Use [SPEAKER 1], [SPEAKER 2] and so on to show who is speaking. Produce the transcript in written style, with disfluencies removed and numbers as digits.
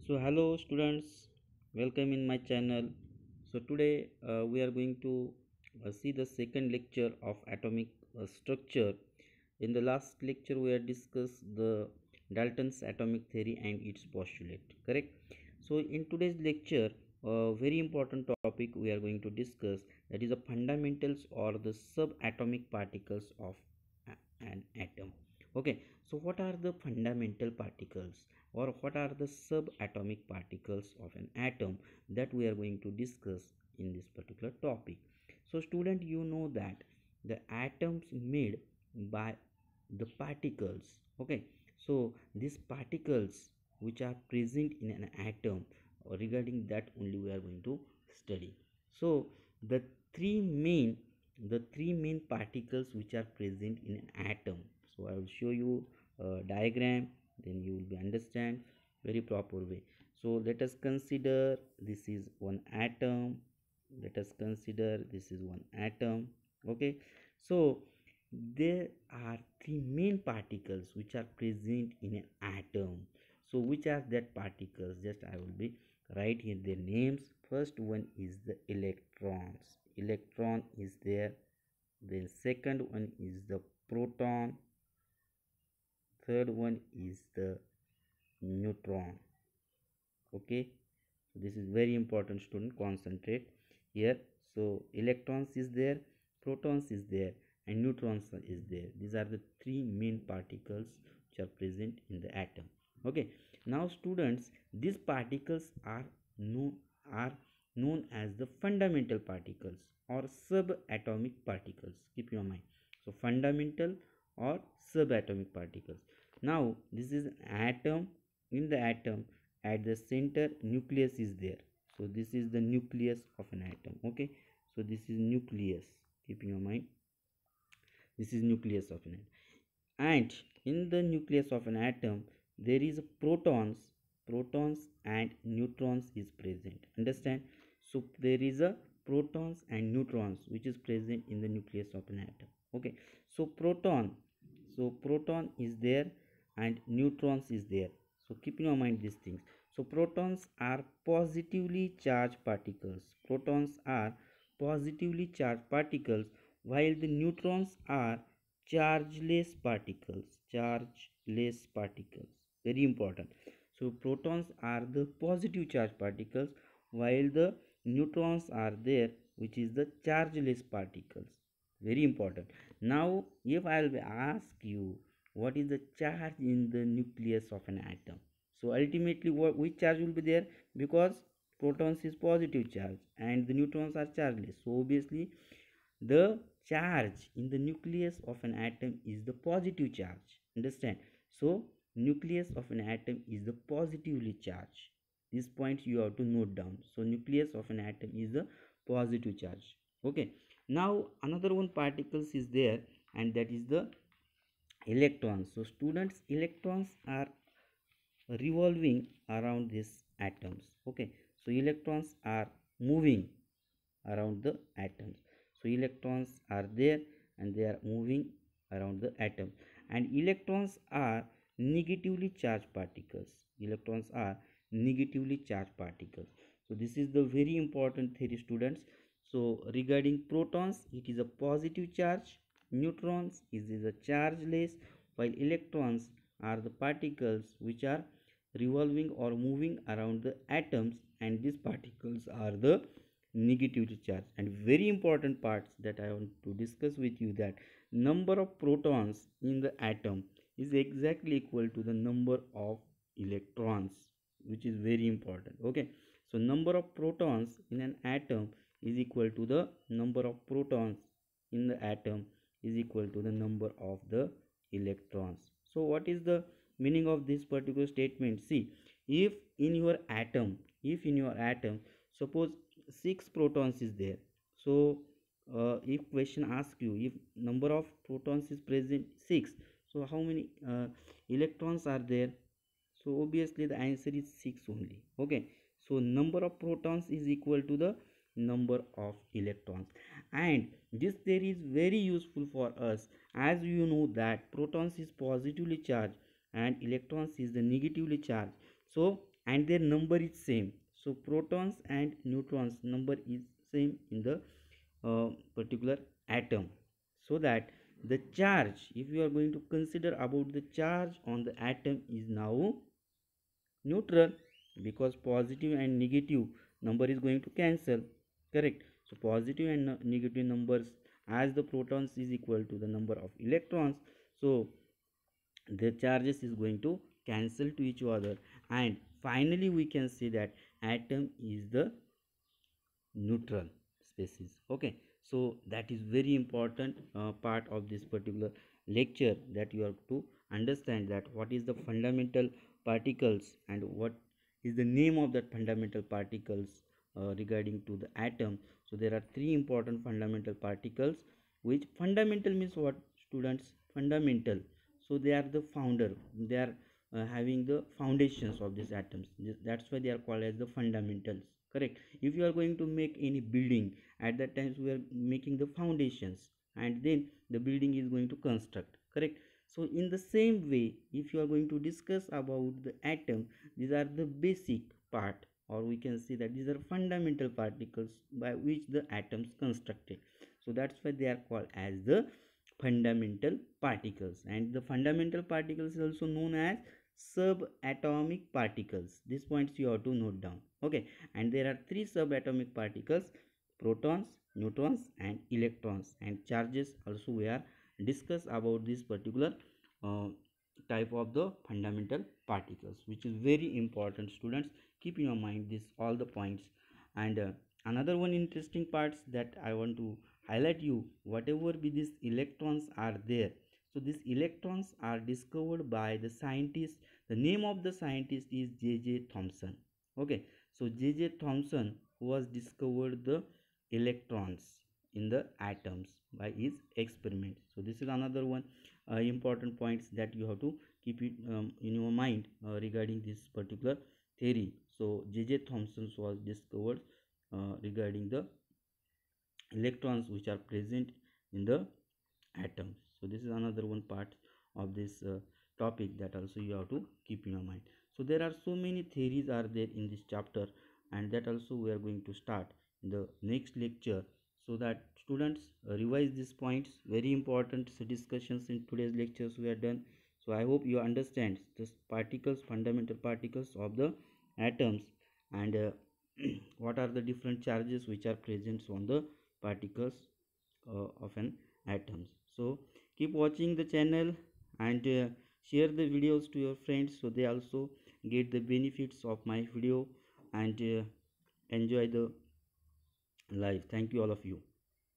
[SPEAKER 1] So hello students, welcome in my channel. So today we are going to see the second lecture of atomic structure. In the last lecture we had discussed the Dalton's atomic theory and its postulate, correct? So in today's lecture, a very important topic we are going to discuss, that is the fundamentals or the subatomic particles of an atom. Okay, so what are the fundamental particles or what are the subatomic particles of an atom that we are going to discuss in this particular topic? So student, you know that the atoms made by the particles. Okay, so these particles which are present in an atom, regarding that only we are going to study. So the three main the three main particles which are present in an atom. So I will show you a diagram, then you will be understand very proper way. So let us consider this is one atom. Let us consider this is one atom. Okay, so there are three main particles which are present in an atom. So which are that particles? Just I will be write here their names. First one is the electrons. Electron is there. Then second one is the proton. Third one is the neutron. Okay, so this is very important, student, concentrate here. So electrons is there, protons is there, and neutrons is there. These are the three main particles which are present in the atom. Okay, now students, these particles are known as the fundamental particles or subatomic particles. Keep your mind. So fundamental or subatomic particles. Now this is an atom. In the atom, at the center, nucleus is there. So this is the nucleus of an atom. Okay, so this is nucleus. Keep in your mind, this is nucleus of an atom. And in the nucleus of an atom, there is protons and neutrons is present. Understand? So there is a protons and neutrons which is present in the nucleus of an atom. Okay, so proton is there and neutrons is there. So keep in your mind these things. So protons are positively charged particles. Protons are positively charged particles, while the neutrons are chargeless particles. Chargeless particles, very important. So protons are the positive charge particles, while the neutrons are there, which is the chargeless particles. Very important. Now if I will ask you what is the charge in the nucleus of an atom, so ultimately which charge will be there? Because protons is positive charge and the neutrons are chargeless, so obviously the charge in the nucleus of an atom is the positive charge. Understand? So nucleus of an atom is the positively charged. This point you have to note down. So nucleus of an atom is the positive charge. Okay, now another one particles is there, and that is the electrons. So students, electrons are revolving around these atoms. Okay, so electrons are moving around the atoms. So electrons are there and they are moving around the atom, and electrons are negatively charged particles. Electrons are negatively charged particles. So this is the very important theory, students. So regarding protons, it is a positive charge. Neutrons is a chargeless, while electrons are the particles which are revolving or moving around the atoms, and these particles are the negatively charged. And very important parts that I want to discuss with you, that number of protons in the atom is exactly equal to the number of electrons, which is very important. Okay, so number of protons in an atom is equal to the number of protons in the atom is equal to the number of the electrons. So what is the meaning of this particular statement? See, if in your atom, suppose 6 protons is there. So if question asks you if number of protons is present 6, so how many electrons are there? So obviously the answer is 6 only. Okay, so number of protons is equal to the number of electrons, and this theory is very useful for us, as you know that protons is positively charged and electrons is the negatively charged. So and their number is same. So protons and neutrons number is same in the particular atom, so that the charge, if you are going to consider about the charge on the atom, is now neutral, because positive and negative number is going to cancel, correct? So positive and negative numbers, as the protons is equal to the number of electrons, so the charges is going to cancel to each other, and finally we can say that atom is the neutral species. Okay, so that is very important part of this particular lecture, that you have to understand that what is the fundamental particles and what is the name of that fundamental particles regarding to the atom. So there are three important fundamental particles, which fundamental means what, students? Fundamental, so they are the founder, they are having the foundations of these atoms. That's why they are called as the fundamentals, correct? If you are going to make any building, at that times we are making the foundations, and then the building is going to construct, correct? So in the same way, if you are going to discuss about the atom, these are the basic part, or we can say that these are fundamental particles by which the atoms constructed. So that's why they are called as the fundamental particles. And the fundamental particles is also known as subatomic particles. These points you have to note down. Okay, and there are three subatomic particles: protons, neutrons, and electrons. And charges also we are discuss about this particular uh, type of the fundamental particles, which is very important, students. Keep in your mind this all the points. And another one interesting parts that I want to highlight you, whatever be these electrons are there, so these electrons are discovered by the scientist. The name of the scientist is J.J. Thomson. Okay, so J.J. Thomson was discovered the electrons in the atoms by his experiment. So this is another one important points that you have to keep it in your mind regarding this particular theory. So J.J. Thomson was discovered regarding the electrons which are present in the atoms. So this is another one part of this topic that also you have to keep in your mind. So there are so many theories are there in this chapter, and that also we are going to start in the next lecture, so that students revise these points. Very important discussions in today's lectures we are done. So I hope you understand this particles, fundamental particles of the atoms, and what are the different charges which are present on the particles of an atoms. So keep watching the channel, and share the videos to your friends, so they also get the benefits of my video, and enjoy the life. Thank you all of you.